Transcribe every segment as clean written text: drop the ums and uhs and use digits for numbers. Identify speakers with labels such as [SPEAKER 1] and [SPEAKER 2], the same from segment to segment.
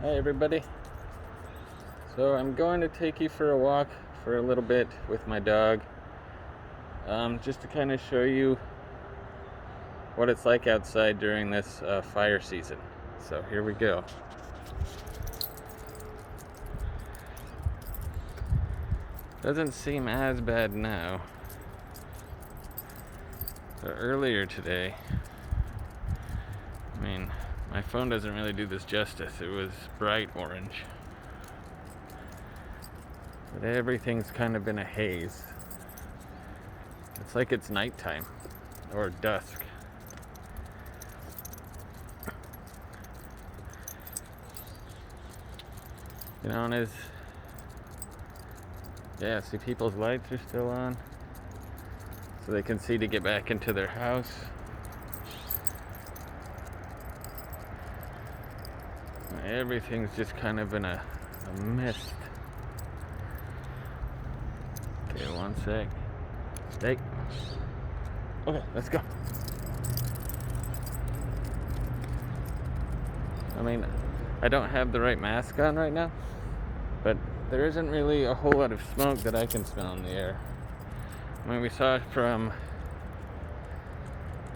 [SPEAKER 1] Hi everybody. So I'm going to take you for a walk for a little bit with my dog, just to kind of show you what it's like outside during this fire season. So here we go. Doesn't seem as bad now. So earlier today, my phone doesn't really do this justice. It was bright orange. But everything's kind of in a haze. It's like it's nighttime or dusk. And see, people's lights are still on, so they can see to get back into their house. Everything's just kind of in a mist. Okay, one sec. Stay. Okay, let's go. I don't have the right mask on right now, but there isn't really a whole lot of smoke that I can smell in the air. We saw from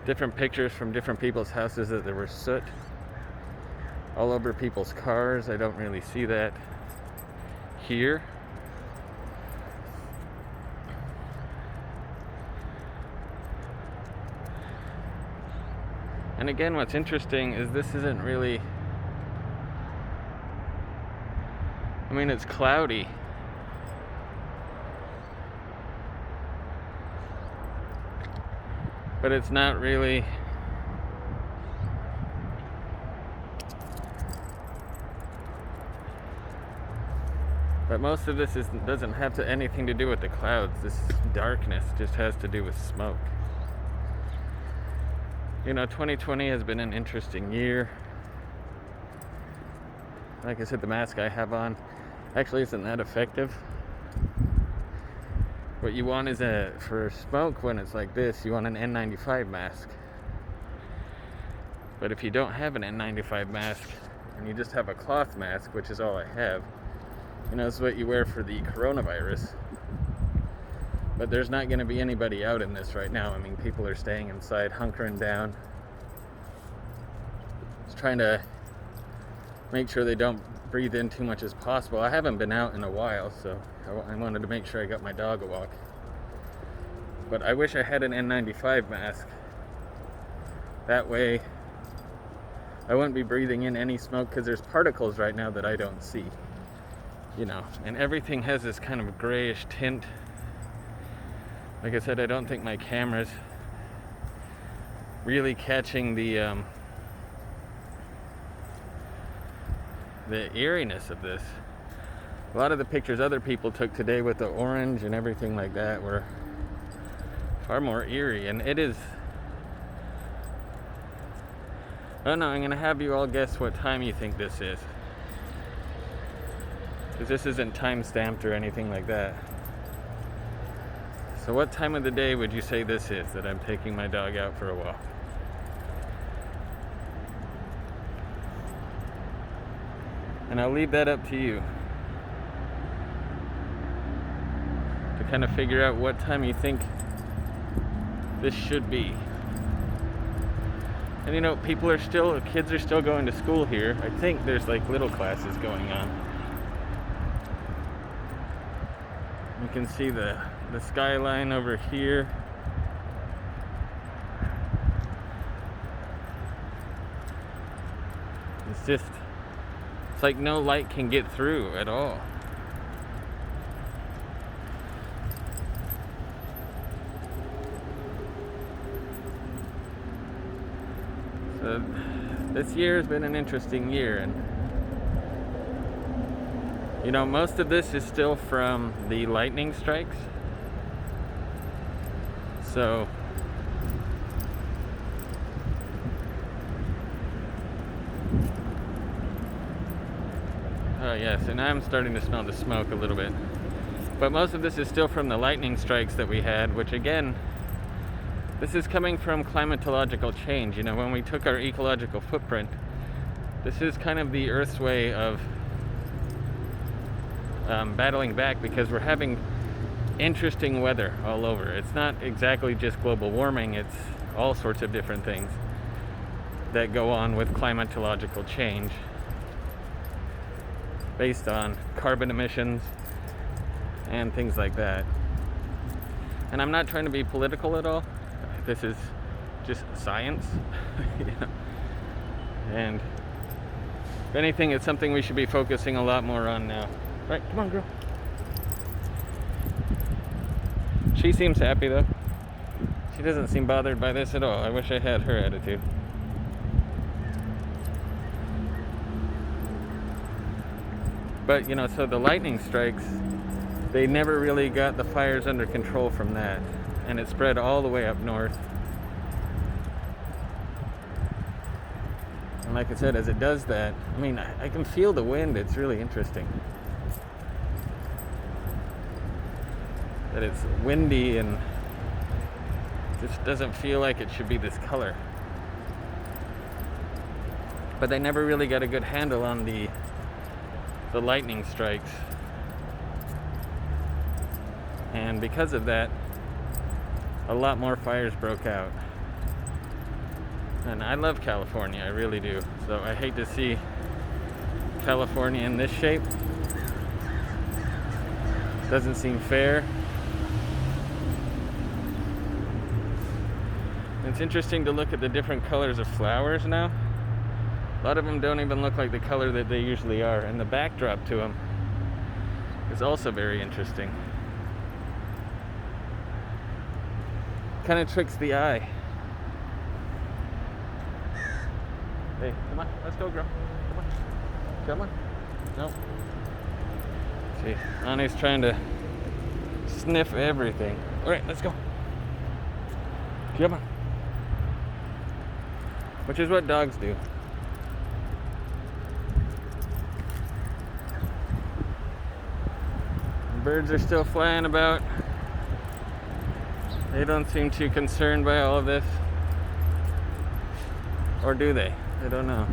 [SPEAKER 1] different pictures from different people's houses that there was soot all over people's cars. I don't really see that here. And again, what's interesting is this isn't really, it's cloudy. But it's not really most of this doesn't have anything to do with the clouds. This darkness just has to do with smoke. 2020 has been an interesting year. Like I said, the mask I have on actually isn't that effective. What you want is for smoke when it's like this, you want an N95 mask. But if you don't have an N95 mask and you just have a cloth mask, which is all I have, this is what you wear for the coronavirus. But there's not going to be anybody out in this right now. People are staying inside, hunkering down. Just trying to make sure they don't breathe in too much as possible. I haven't been out in a while, so I wanted to make sure I got my dog a walk. But I wish I had an N95 mask. That way I wouldn't be breathing in any smoke, because there's particles right now that I don't see. And everything has this kind of grayish tint. Like I said, I don't think my camera's really catching the eeriness of this. A lot of the pictures other people took today with the orange and everything like that were far more eerie, and it is. Oh no, I'm gonna have you all guess what time you think this is, because this isn't time stamped or anything like that. So what time of the day would you say this is that I'm taking my dog out for a walk? And I'll leave that up to you to kind of figure out what time you think this should be. And kids are still going to school here. I think there's like little classes going on. You can see the skyline over here. It's like no light can get through at all. So this year has been an interesting year, and most of this is still from the lightning strikes. So yes, and I'm starting to smell the smoke a little bit. But most of this is still from the lightning strikes that we had, which again, this is coming from climatological change. When we took our ecological footprint, This is kind of the Earth's way of battling back, because we're having interesting weather all over. It's not exactly just global warming, it's all sorts of different things that go on with climatological change based on carbon emissions and things like that. And I'm not trying to be political at all. This is just science. You know? And if anything, it's something we should be focusing a lot more on now. Right, come on, girl. She seems happy though. She doesn't seem bothered by this at all. I wish I had her attitude. But, you know, so the lightning strikes, they never really got the fires under control from that. And it spread all the way up north. And like I said, as it does that, I mean, I can feel the wind. It's really interesting that it's windy and just doesn't feel like it should be this color. But they never really got a good handle on the lightning strikes. And because of that, a lot more fires broke out. And I love California, I really do. So I hate to see California in this shape. Doesn't seem fair. It's interesting to look at the different colors of flowers now. A lot of them don't even look like the color that they usually are. And the backdrop to them is also very interesting. Kind of tricks the eye. Hey, come on, let's go, girl. Come on. Come on. No. See, Annie's trying to sniff everything. All right, let's go. Come on. Which is what dogs do. Birds are still flying about. They don't seem too concerned by all of this. Or do they? I don't know.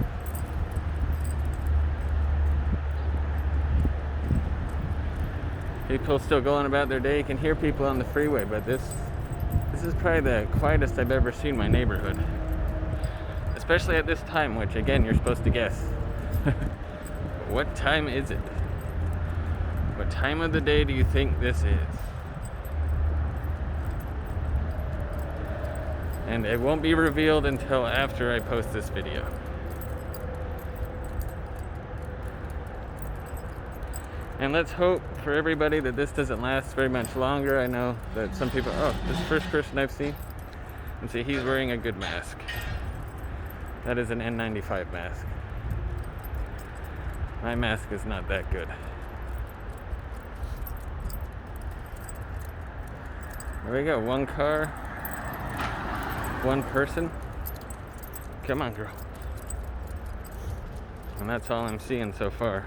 [SPEAKER 1] People still going about their day. You can hear people on the freeway, but this is probably the quietest I've ever seen my neighborhood. Especially at this time, which again, you're supposed to guess. What time is it? What time of the day do you think this is? And it won't be revealed until after I post this video. And let's hope for everybody that this doesn't last very much longer. I know that some people, oh, this is the first person I've seen. And see, he's wearing a good mask. That is an N95 mask. My mask is not that good. There we go, one car, one person. Come on, girl. And that's all I'm seeing so far.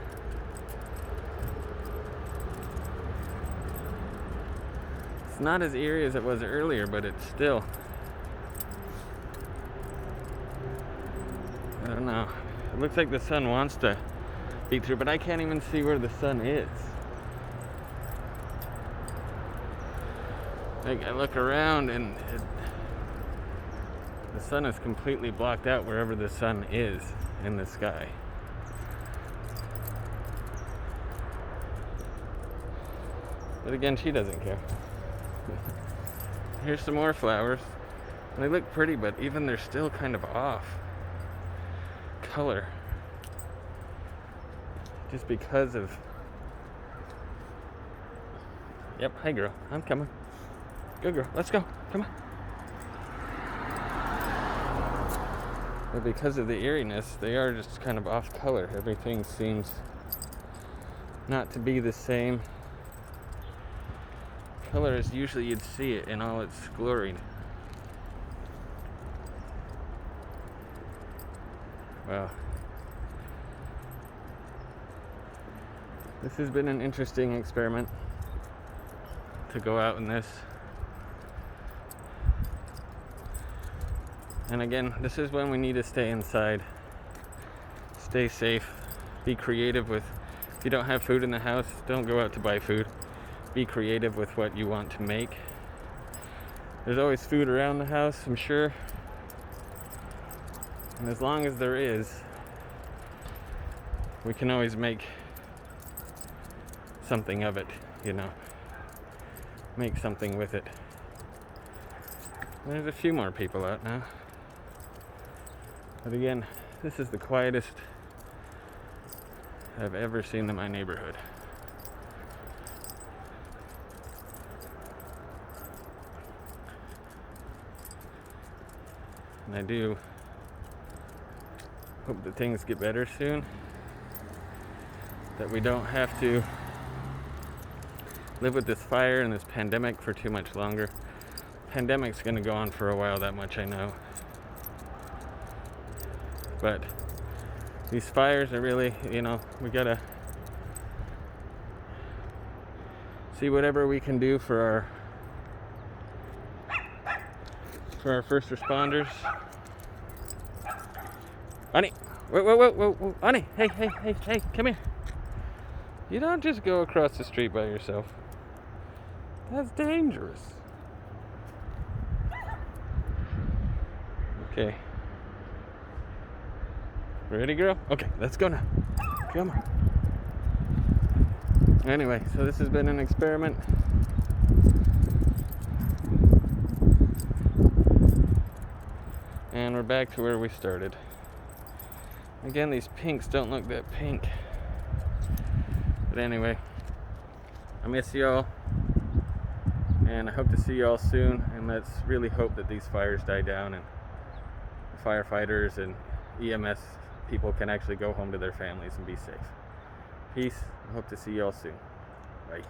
[SPEAKER 1] It's not as eerie as it was earlier, but it's still, I don't know. It looks like the sun wants to beat through, but I can't even see where the sun is. Like, I look around and the sun is completely blocked out wherever the sun is in the sky. But again, she doesn't care. Here's some more flowers. And they look pretty, but even they're still kind of off color. Just because of... Yep, hi girl, I'm coming. Good girl, let's go, come on. But because of the eeriness, they are just kind of off color. Everything seems not to be the same color as usually you'd see it in all its glory. Wow. This has been an interesting experiment to go out in this. And again, this is when we need to stay inside. Stay stay safe, be creative with, if you don't have food in the house, don't go out to buy food. Be creative with what you want to make. There's always food around the house, I'm sure. And as long as there is, we can always make something of it, you know. Make something with it. There's a few more people out now. But again, this is the quietest I've ever seen in my neighborhood. And I do hope that things get better soon. That we don't have to live with this fire and this pandemic for too much longer. Pandemic's gonna go on for a while, that much I know. But these fires are really, you know, we gotta see whatever we can do for our first responders. Honey, whoa, honey, hey, come here. You don't just go across the street by yourself. That's dangerous. Okay. Ready, girl? Okay, let's go now. Come on. Anyway, so this has been an experiment. And we're back to where we started. Again, these pinks don't look that pink. But anyway, I miss y'all. And I hope to see y'all soon. And let's really hope that these fires die down and firefighters and EMS people can actually go home to their families and be safe. Peace. I hope to see y'all soon. Bye.